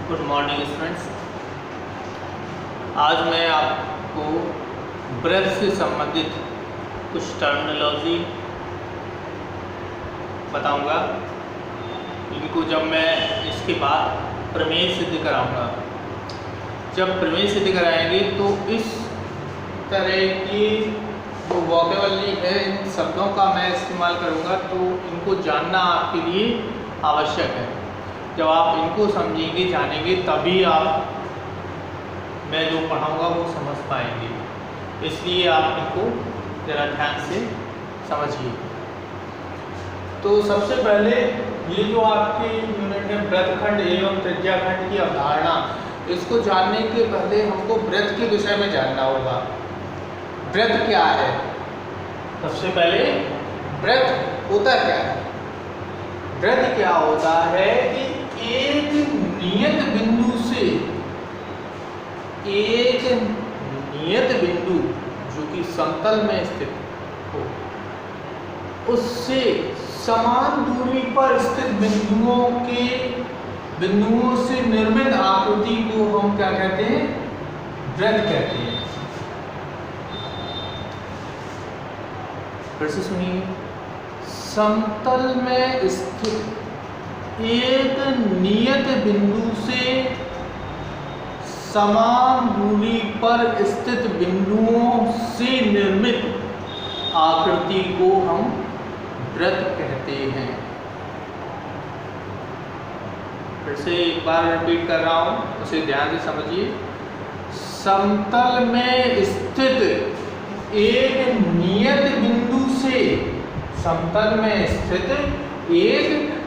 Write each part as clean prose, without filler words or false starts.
Good morning students. आज मैं आपको ब्रेथ से संबंधित कुछ टर्मिनोलॉजी बताऊंगा, इनको जब मैं इसके बाद प्रमेय सिद्ध कराऊंगा। जब प्रमेय सिद्ध कराएंगे तो इस तरह की जो वोकेबलरी है, इन शब्दों का मैं इस्तेमाल करूंगा, तो इनको जानना आपके लिए आवश्यक है। जब आप इनको समझेंगे, जानेंगे, तभी आप मैं जो पढ़ाऊंगा वो समझ पाएंगे। इसलिए आप इनको ज़रा ध्यान से समझिए। तो सबसे पहले ये जो आपके यूनिट है ब्रेथ खंड एवं त्रिज्या खंड की अवधारणा, इसको जानने के पहले हमको ब्रेथ के विषय में जानना होगा। ब्रेथ क्या है? सबसे पहले ब्रेथ होता क्या है? ब्रेथ क्या होता है कि एक नियत बिंदु से, एक नियत बिंदु जो कि समतल में स्थित हो, उससे समान दूरी पर स्थित बिंदुओं से निर्मित आकृति को हम क्या कहते हैं? ब्रेथ कहते हैं। फिर से सुनिए, समतल में स्थित एक नियत बिंदु से समान दूरी पर स्थित बिंदुओं से निर्मित आकृति को हम ब्रेथ कहते हैं। फिर से एक बार रिपीट कर रहा हूं, उसे ध्यान से समझिए। समतल में स्थित एक नियत बिंदु से, समतल में स्थित एक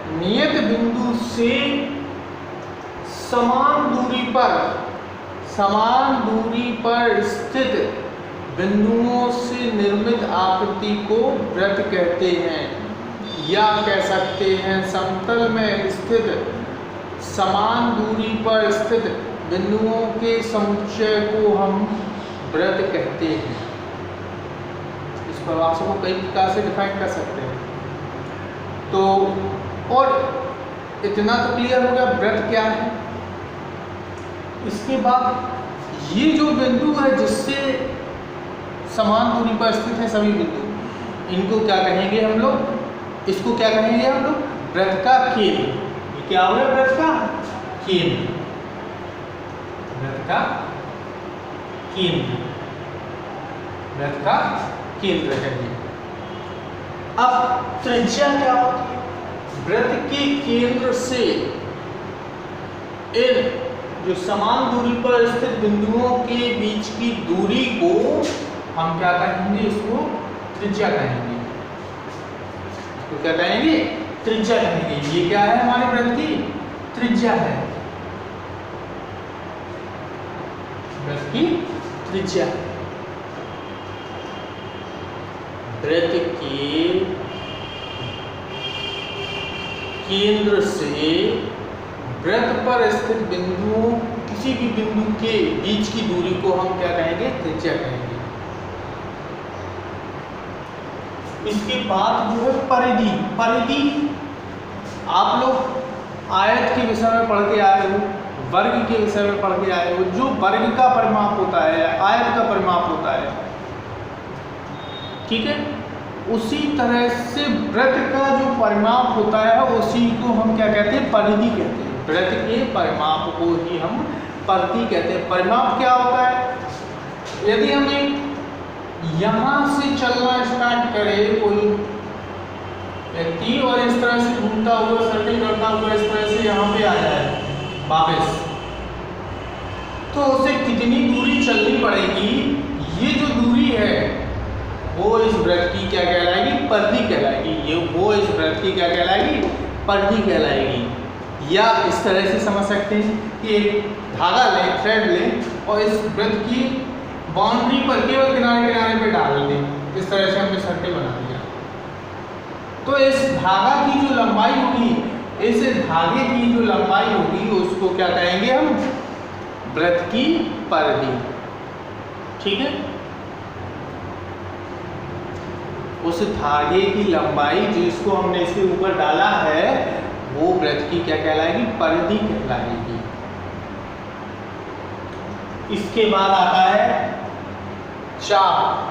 नियत बिंदु से समान दूरी पर स्थित बिंदुओं से निर्मित आकृति को ब्रेथ कहते हैं। या कह सकते हैं समतल में स्थित समान दूरी पर स्थित बिंदुओं के समुच्चय को हम ब्रेथ कहते हैं। इस परिभाषा को कई प्रकार से डिफाइन कर सकते हैं। तो और इतना तो क्लियर हो गया ब्रेथ क्या है। इसके बाद ये जो बिंदु है जिससे समान दूरी पर स्थित है सभी बिंदु, इनको क्या कहेंगे हम लोग? इसको क्या कहेंगे हम लोग? ब्रेथ का केंद्र। ये क्या हो गया? ब्रेथ का केंद्र। ब्रेथ का केंद्र, ब्रेथ का केंद्र है ये। अब त्रिज्या क्या होती है? ब्रेथ के केंद्र से इन जो समान दूरी पर स्थित बिंदुओं के बीच की दूरी को हम क्या कहेंगे? इसको त्रिज्या कहेंगे। इसको क्या कहेंगे? त्रिज्या कहेंगे। ये क्या है? हमारे ब्रेथ की त्रिज्या है। ब्रेथ की त्रिज्या है। ब्रेथ के केंद्र से ब्रेथ पर स्थित बिंदुओं, किसी भी बिंदु के बीच की दूरी को हम क्या कहेंगे? त्रिज्या कहेंगे। इसके बाद जो है परिधि। परिधि आप लोग आयत के विषय में पढ़ के आए हो, वर्ग के विषय में पढ़ के आए हो। जो वर्ग का परिमाप होता है, आयत का परिमाप होता है, ठीक है, उसी तरह से ब्रेथ का जो परिमाप होता है उसी को हम क्या कहते हैं? परिधि कहते हैं। ब्रेथ के परिमाप को ही हम परिधि कहते हैं। परिमाप क्या होता है? यदि हम यहाँ से चलना स्टार्ट करें कोई व्यक्ति और इस तरह से घूमता हुआ, सर्कल करता हुआ इस तरह से यहाँ पे आ जाए वापस, तो उसे कितनी दूरी चलनी पड़ेगी? ये जो दूरी है वो इस ब्रेथ की क्या कहलाएगी? परिधि कहलाएगी। ये वो इस ब्रेथ की क्या कहलाएगी? परिधि कहलाएगी। या इस तरह से समझ सकते हैं कि एक धागा लें, थ्रेड लें और इस ब्रेथ की बाउंड्री पर केवल किनारे किनारे पे डाल दें। इस तरह से हमने सर्कल बना दिया। तो इस धागा की जो लंबाई होगी, इस धागे की जो लंबाई होगी, उसको क्या कहेंगे हम? ब्रेथ की परिधि। ठीक है। उस धागे की लंबाई जिसको हमने इसके ऊपर डाला है वो ब्रेथ की क्या कहलाएगी? परिधि कहलाएगी। इसके बाद आता है चाप।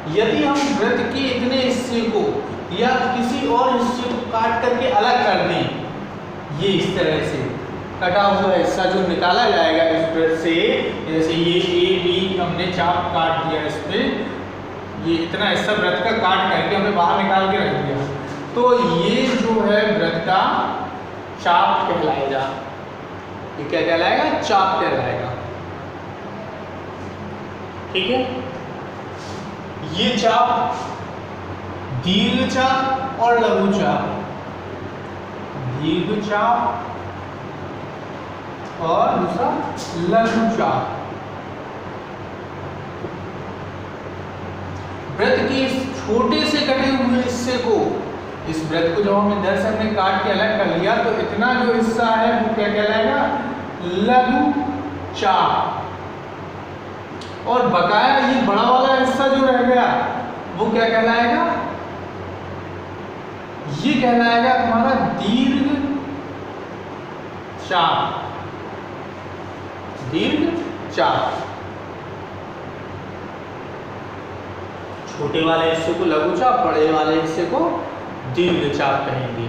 यदि हम वृत्त के इतने हिस्से को या किसी और हिस्से को काट करके अलग कर दें, ये इस तरह से कटा हुआ हिस्सा जो निकाला जाएगा इस वृत्त से, जैसे ये ए बी हमने चाप काट दिया, इस पे ये इतना हिस्सा वृत्त का काट करके हमने बाहर निकाल के रख दिया, तो ये जो है वृत्त का चाप कहलाएगा। ये क्या कहलाएगा? चाप कहलाएगा। ठीक है, ये चाप दीर्घ चाप और लघु चाप, दीर्घ चाप और दूसरा लघु चाप। वृत्त के इस छोटे से कटे हुए हिस्से को, इस वृत्त को जब हमने इधर से हमने काट के अलग कर लिया, तो इतना जो हिस्सा है वो क्या कहलाएगा? लघु चाप। और बकाया ये बड़ा वाला हिस्सा जो रह गया वो क्या कहलाएगा? ये कहलाएगा हमारा दीर्घ चाप, दीर्घ चाप। छोटे वाले हिस्से को लघु चाप, बड़े वाले हिस्से को दीर्घ चाप कहेंगे।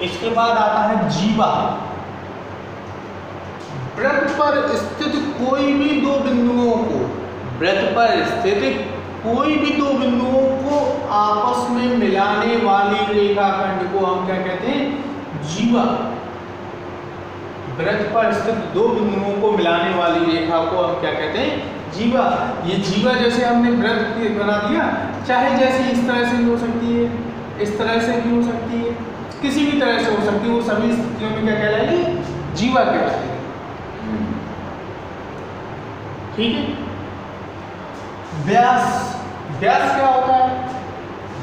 इसके बाद आता है जीवा। वृत्त पर स्थित कोई भी दो बिंदुओं को, वृत्त पर स्थित कोई भी दो बिंदुओं को आपस में मिलाने वाली रेखाखंड को हम क्या कहते हैं? जीवा। वृत्त पर स्थित दो बिंदुओं को मिलाने वाली रेखा को हम क्या कहते हैं? जीवा। ये जीवा जैसे हमने वृत्त बना दिया, चाहे जैसे इस तरह से भी हो सकती है, इस तरह से भी हो सकती है, किसी भी तरह से हो सकती है, वो सभी स्थितियों में क्या कहलाएगी? जीवा कहलाएगी। ठीक है। व्यास, व्यास क्या होता है?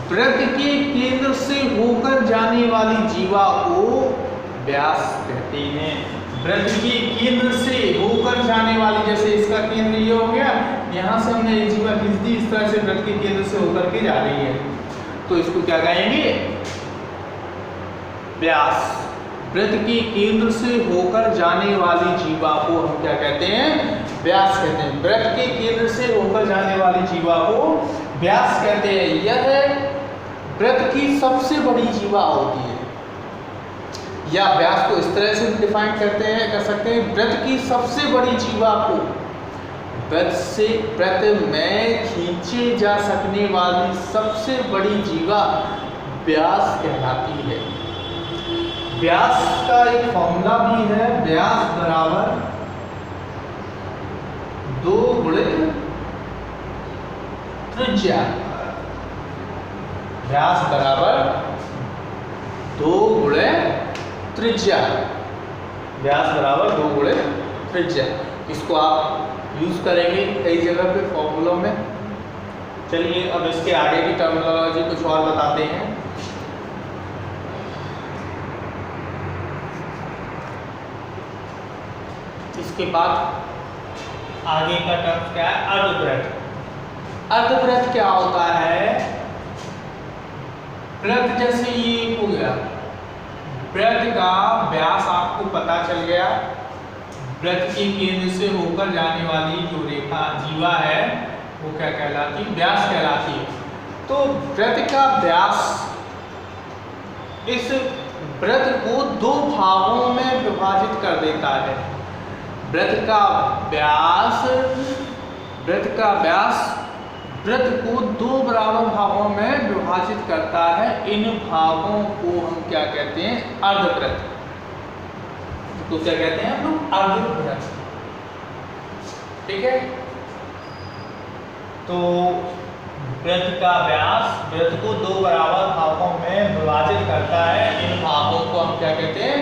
वृत्त के केंद्र से होकर जाने वाली जीवा को व्यास कहते हैं। वृत्त के केंद्र से होकर जाने वाली, जैसे इसका केंद्र ये हो गया, यहाँ से हमने एक जीवा खींच दी, इस तरह से वृत्त के केंद्र से होकर के जा रही है, तो इसको क्या कहेंगे? व्यास। वृत्त के केंद्र से होकर जाने वाली जीवा को हम क्या कहते हैं? व्यास कहते हैं। वृत्त के केंद्र से होकर जाने वाली जीवा को व्यास कहते हैं। यह वृत्त की सबसे बड़ी जीवा होती है, या व्यास को इस तरह से डिफाइन करते हैं, कर सकते हैं, वृत्त की सबसे बड़ी जीवा को वृत्त में खींचे जा सकने वाली सबसे बड़ी जीवा व्यास कहलाती है। व्यास का एक फॉर्मूला भी है, व्यास बराबर 2 गुणित त्रिज्या। व्यास बराबर 2 गुणित त्रिज्या। व्यास बराबर 2 गुणित त्रिज्या। इसको आप यूज करेंगे कई जगह पे फॉर्मूलों में। चलिए अब इसके आगे की टर्मिनोलॉजी कुछ और बताते हैं। इसके बाद आगे का टर्म क्या है? अर्धवृत्त। अर्धवृत्त क्या होता है? वृत्त जैसे ये हो गया, वृत्त का व्यास आपको पता चल गया, वृत्त के केंद्र से होकर जाने वाली जो रेखा जीवा है वो क्या कहलाती है? व्यास कहलाती है। तो वृत्त का व्यास इस वृत्त को 2 भागों में विभाजित कर देता है। वृत्त का व्यास वृत्त को 2 बराबर भागों में विभाजित करता है। इन भागों को हम क्या कहते हैं? अर्धवृत्त। तो क्या कहते हैं हम लोग? अर्धवृत्त। ठीक है। तो वृत्त का व्यास वृत्त को 2 बराबर भागों में विभाजित करता है। इन भागों को हम क्या कहते हैं?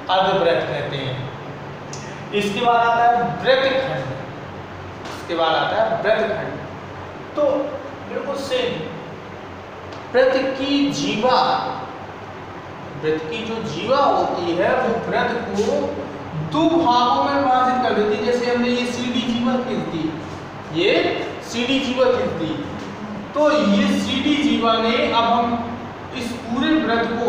अर्धवृत्त कहते हैं। इसके बाद आता है वृत्तखंड। इसके बाद आता है वृत्तखंड। तो बिल्कुल सेम, वृत्त की जीवा, वृत्त की जो जीवा होती है वो वृत्त को 2 भागों में विभाजित कर देती है। जैसे हमने ये सीधी जीवा खींच दी, ये सीधी जीवा खींच दी, तो ये सीधी जीवा ने अब हम इस पूरे वृत्त को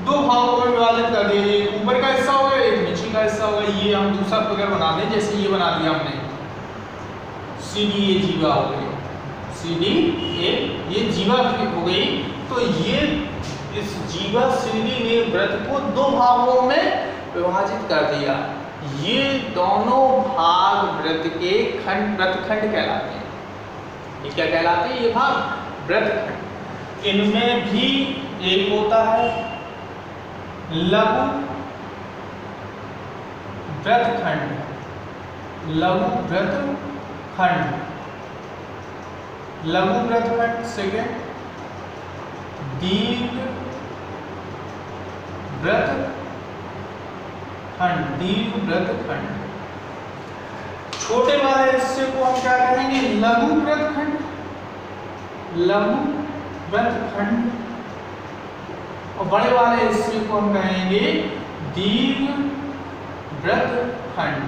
2 भागों में विभाजित कर दिए। एक ऊपर का हिस्सा हो गया, एक नीचे का हिस्सा हो गया। एग्जाम्पल ये हम दूसरा फिगर बना दें, जैसे ये बना दिया हमने CDA जीवा हो गई, CDA ये जीवा हो गई। तो ये इस जीवा CD ने व्रत को दो भागों में विभाजित कर दिया। ये दोनों भाग व्रत के व्रतखंड कहलाते हैं। ये क्या कहलाते हैं? ये भाग व्रतखंड। इनमें भी एक होता है लघु व्रतखंड, लघु व्रतखंड, लघु व्रतखंड। सेकेंड दीर्घ व्रतखंड, दीर्घ व्रतखंड। छोटे वाले हिस्से को हम क्या कहेंगे? लघु व्रतखंड, लघु व्रतखंड। और बड़े वाले हिस्से को हम कहेंगे दीर्घ व्रतखंड।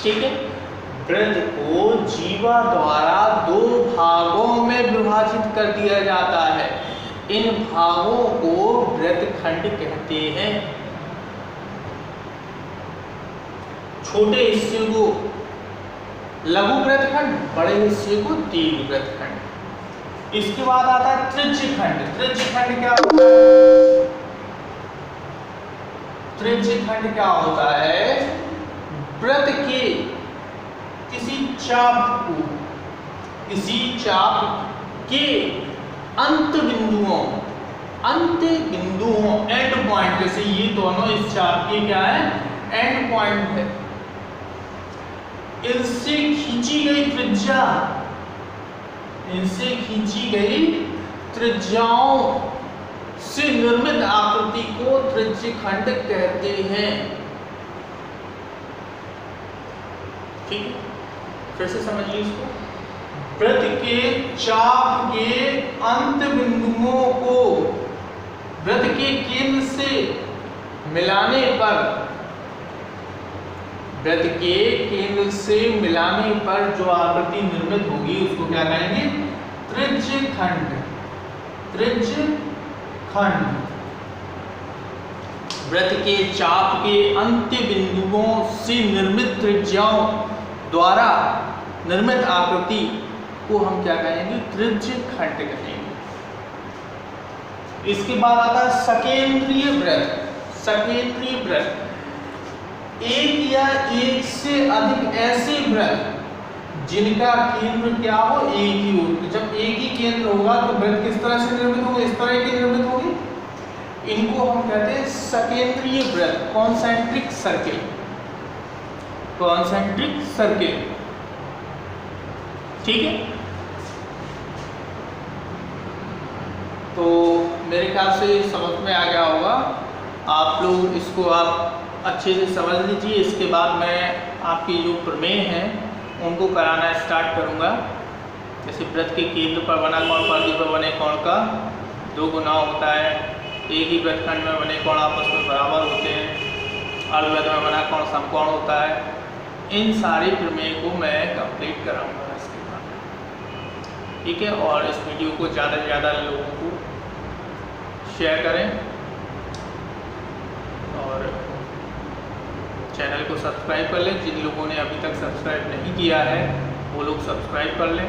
ठीक है। व्रत को जीवा द्वारा दो भागों में विभाजित कर दिया जाता है। इन भागों को व्रतखंड कहते हैं। छोटे हिस्से को लघु व्रतखंड, बड़े हिस्से को दीर्घ व्रतखंड। इसके बाद आता है तृज्यखंड। तृज्यखंड क्या होता है? तृज्यखंड क्या होता है? व्रत के किसी चाप को, किसी चाप के अंत बिंदुओं, एंड पॉइंट, जैसे ये दोनों इस चाप के क्या है? एंड पॉइंट है। इनसे खींची गई त्रिज्या, इनसे खींची गई त्रिज्याओं से निर्मित आकृति को तृज्यखंड कहते हैं। ठीक है, फिर से समझिए इसको। वृत्त के चाप के अंत बिंदुओं को वृत्त के केंद्र से मिलाने पर, वृत्त के केंद्र से मिलाने पर जो आकृति निर्मित होगी उसको क्या कहेंगे? तृज्यखंड, तृज्यखंड। वृत्त के चाप के अंत्य बिंदुओं से निर्मित त्रिज्याओं द्वारा निर्मित आकृति को हम क्या कहेंगे? तृज्यखंड कहेंगे। इसके बाद आता है सकेंद्रीय वृत्त। सकेंद्रीय वृत्त एक या एक से अधिक ऐसे वृत्त जिनका केंद्र क्या हो? एक ही हो। तो जब एक ही केंद्र होगा तो वृत्त किस तरह से निर्मित होंगे? इस तरह की निर्मित होगी। इनको हम कहते हैं सकेंद्रीय वृत्त, कॉन्सेंट्रिक सर्किल, कॉन्सेंट्रिक सर्किल। ठीक है। तो मेरे ख्याल से समझ में आ गया होगा। आप लोग इसको आप अच्छे से समझ लीजिए। इसके बाद मैं आपकी जो प्रमेय हैं उनको कराना स्टार्ट करूंगा। जैसे वृत्त के केंद्र पर बना कोण परिधि पर बने कोण का दो गुना होता है। एक ही वृत्तखंड में बने कोण आपस में बराबर होते हैं। अर्धवृत्त में बना कोण समकोण होता है। इन सारी प्रमेय को मैं कंप्लीट कराऊंगा इसके बाद। ठीक है। और इस वीडियो को ज़्यादा से ज़्यादा लोगों को शेयर करें और चैनल को सब्सक्राइब कर लें। जिन लोगों ने अभी तक सब्सक्राइब नहीं किया है वो लोग सब्सक्राइब कर लें।